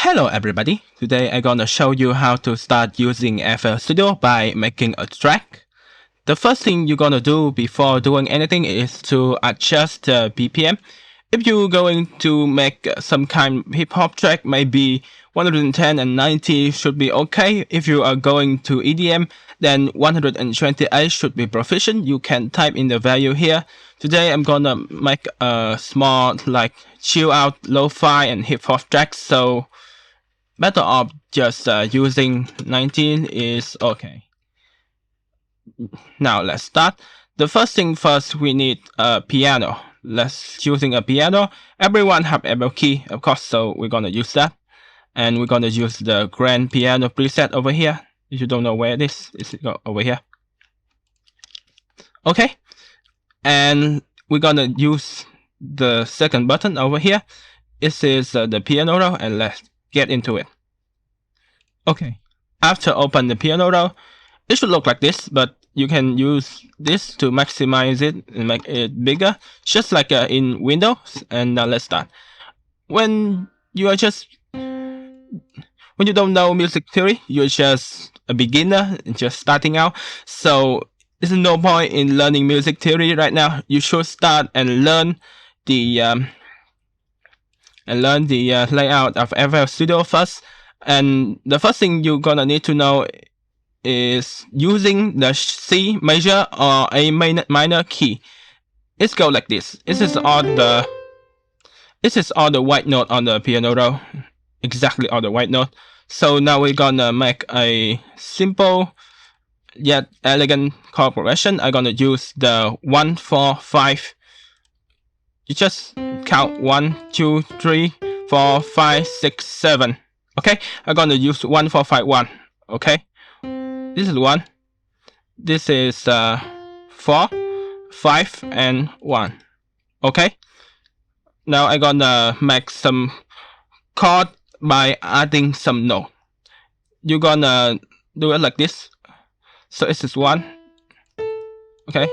Hello everybody, today I'm gonna show you how to start using FL Studio by making a track. The first thing you're gonna do before doing anything is to adjust the BPM. If you're going to make some kind of hip hop track, maybe 110 and 90 should be okay. If you are going to EDM, then 128 should be proficient. You can type in the value here. Today I'm gonna make a small like chill out lo-fi and hip hop track, so better off just using 19 is okay. Now let's start. The first thing first, we need a piano. Let's using a piano. Everyone have Apple key, of course, so we're gonna use that. And we're gonna use the grand piano preset over here. If you don't know where it is, it's over here. Okay. And we're gonna use the second button over here. This is the piano roll, and let's get into it. Okay. After open the piano roll, it should look like this, but you can use this to maximize it and make it bigger, just like in Windows. And now let's start. When you don't know music theory, you're just a beginner, just starting out. So there's no point in learning music theory right now. You should start and learn the layout of FL Studio first. And the first thing you're gonna need to know is using the C major or A minor key. It goes like this. This is all the white note on the piano roll. Exactly all the white note. So now we're gonna make a simple yet elegant chord progression. I'm gonna use the 1, 4, 5. You just count 1, 2, 3, 4, 5, 6, 7. Okay, I'm gonna use 1, 4, 5, 1. Okay, this is 1. This is 4, 5, and 1. Okay, now I'm gonna make some chord by adding some note. You're gonna do it like this. So this is 1. Okay,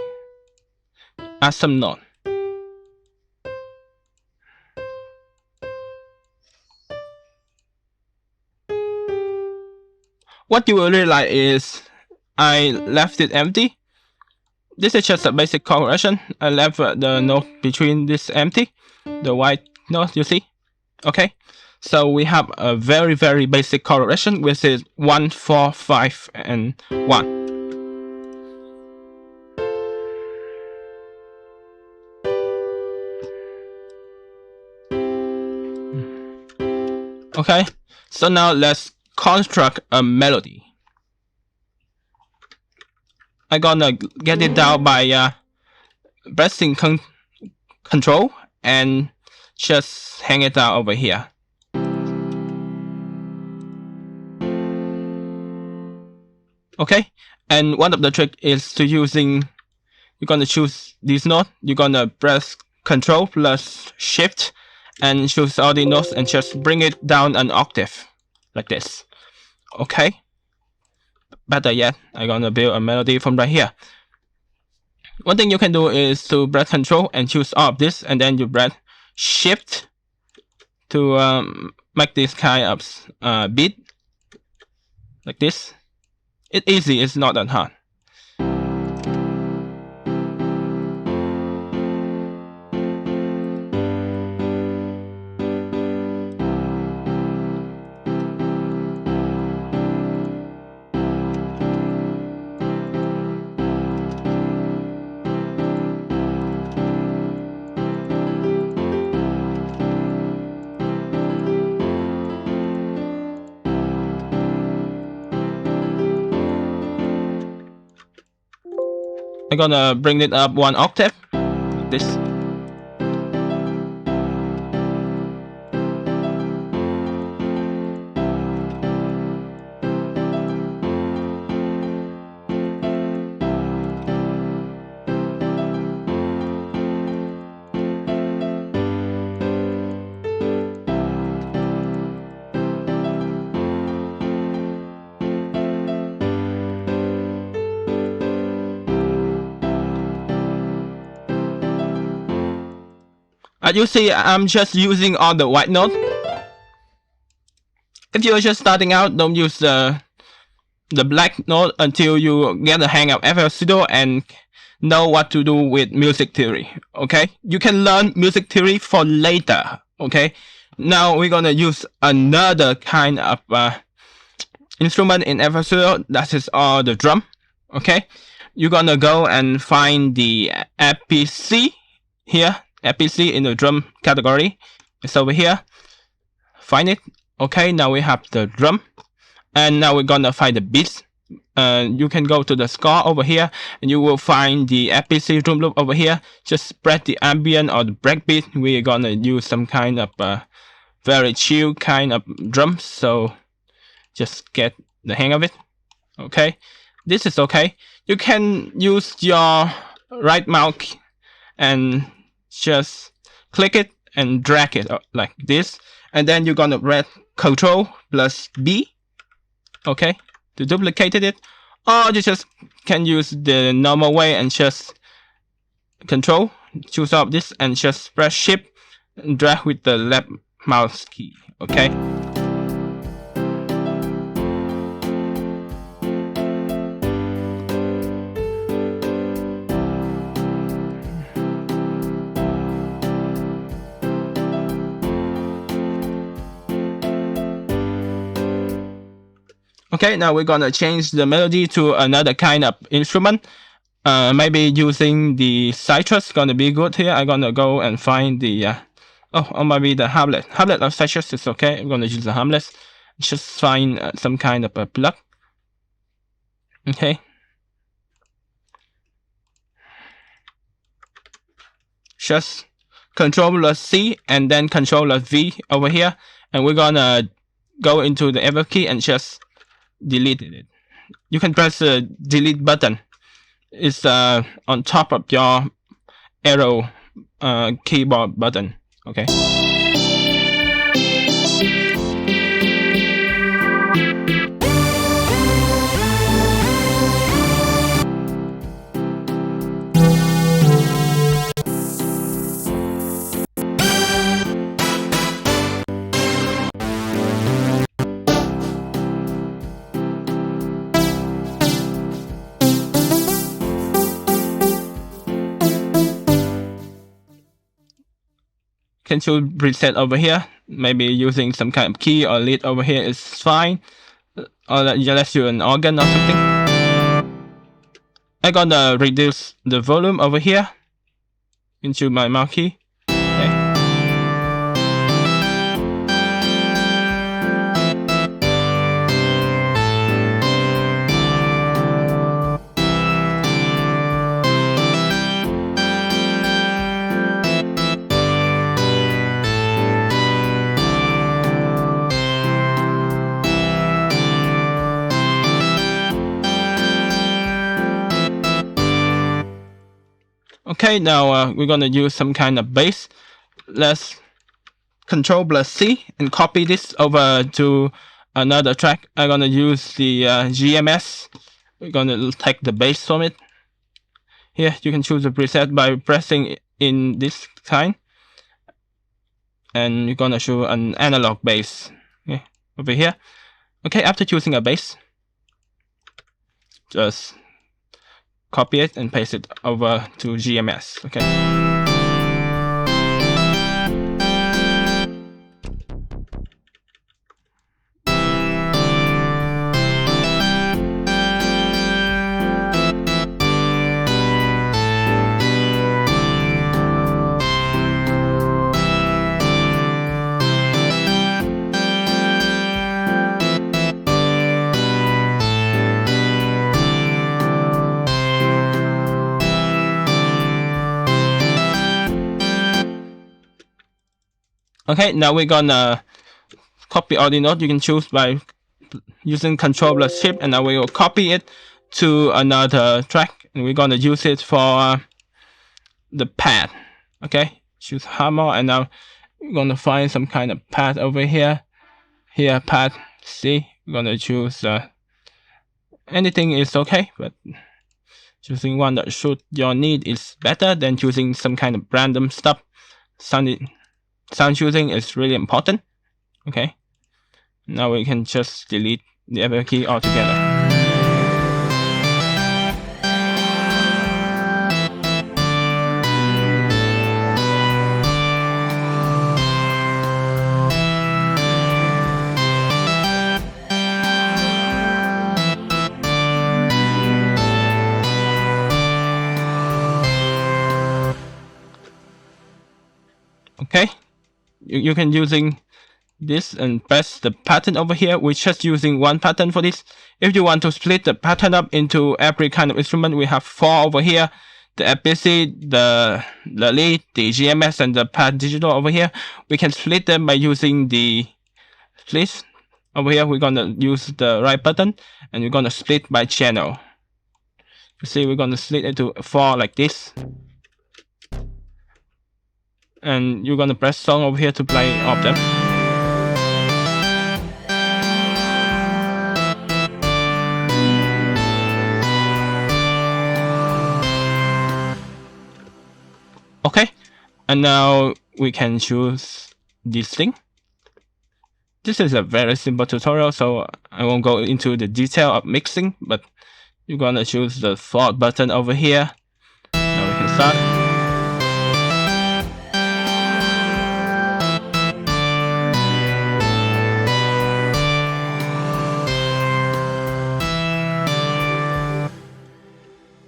add some note. What you will realize is I left it empty. This is just a basic chord progression. I left the note between this empty, the white note, you see? Okay, so we have a very basic chord progression, which is 1, 4, 5, and 1. Okay, so now let's construct a melody. I'm gonna get it down by pressing Control and just hang it down over here. Okay, and one of the trick is to you're gonna choose this note. You're gonna press Control plus Shift and choose all the notes and just bring it down an octave like this. Okay, better yet, I'm gonna build a melody from right here. One thing you can do is to press Control and choose all of this, and then you press Shift to make this kind of beat like this. It's easy, it's not that hard. I'm gonna bring it up 1 octave, like this. As you see, I'm just using all the white note. If you're just starting out, don't use the black note until you get the hang of FL Studio and know what to do with music theory. Okay, you can learn music theory for later. Okay, now we're gonna use another kind of instrument in FL Studio, that is the drum. Okay, you're gonna go and find the APC here. APC in the drum category. It's over here. Find it. Okay, now we have the drum. And now we're gonna find the beats. You can go to the score over here and you will find the APC drum loop over here. Just spread the ambient or the breakbeat. We're gonna use some kind of very chill kind of drums, so just get the hang of it. Okay, this is okay. You can use your right mouse and just click it and drag it like this, and then you're gonna press Ctrl plus B, okay, to duplicate it, or you just can use the normal way and just Control, choose up this and just press Shift and drag with the left mouse key. Okay. Okay, now we're gonna change the melody to another kind of instrument. Maybe using the citrus gonna be good here. I'm gonna go and find the or maybe the hamlet. Hamlet of citrus is okay. I'm gonna use the hamlet. Just find some kind of a plug. Okay. Just Control C and then Control V over here, and we're gonna go into the F key and just delete it. You can press the delete button. It's on top of your arrow keyboard button. Okay. Can choose preset over here. Maybe using some kind of key or lead over here is fine. Or unless you're an organ or something. I'm gonna reduce the volume over here into my mouse key. Okay. Okay, now we're gonna use some kind of bass. Let's Control plus C and copy this over to another track. I'm gonna use the GMS. We're gonna take the bass from it. Here you can choose a preset by pressing in this kind, and you're gonna show an analog bass. Okay, over here. Okay, after choosing a bass, just copy it and paste it over to GMS. Okay. Okay, now we're gonna copy all the notes. You can choose by using Control plus Shift, and now we will copy it to another track, and we're gonna use it for the pad. Okay, choose hammer, and now we're gonna find some kind of pad over here. Here, pad C. We're gonna choose anything is okay, but choosing one that suits your need is better than choosing some kind of random stuff. Sound choosing is really important. Okay, Now we can just delete the FL key altogether. Okay, you can using this and press the pattern over here. We're just using one pattern for this. If you want to split the pattern up into every kind of instrument, we have 4 over here: the FBC, the lead, the GMS, and the pad digital over here. We can split them by using the split. Over here, we're gonna use the right button and we're gonna split by channel. You see, we're gonna split it to 4 like this. And you're gonna press song over here to play all of them. Okay, and now we can choose this thing. This is a very simple tutorial, so I won't go into the detail of mixing, but you're gonna choose the fault button over here. Now we can start.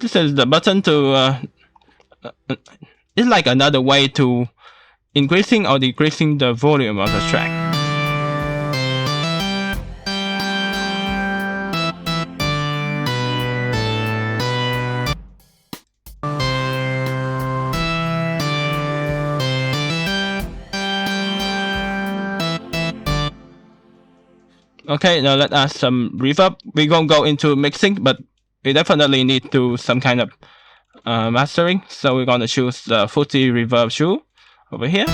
This is the button to it's like another way to increasing or decreasing the volume of the track. Okay, now let's add some reverb. We won't go into mixing, but we definitely need to some kind of mastering. So we're gonna choose the Footy Reverb Shoe over here.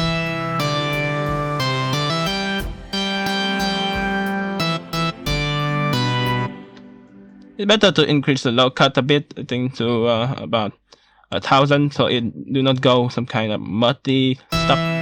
It's better to increase the low cut a bit, I think to about 1000, so it do not go some kind of muddy stuff.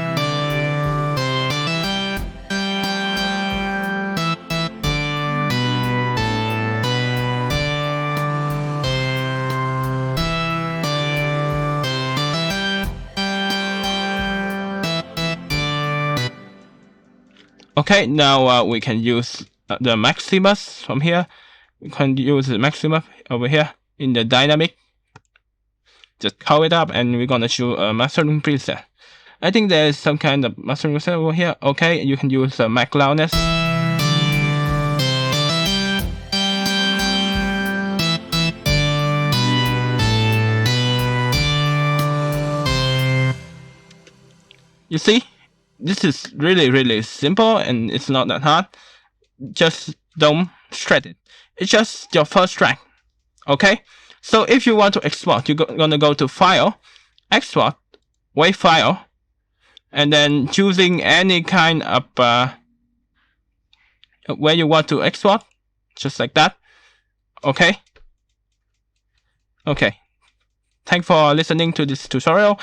Okay, now we can use the Maximus from here. We can use the Maximus over here in the dynamic. Just call it up and we're gonna choose a mastering preset. I think there's some kind of mastering preset over here. Okay, you can use Mac Loudness. You see? This is really simple and it's not that hard. Just don't shred it. It's just your first track. Okay? So if you want to export, you're gonna go to File, Export, Wave File, and then choosing any kind of where you want to export, just like that. Okay? Okay. Thanks for listening to this tutorial.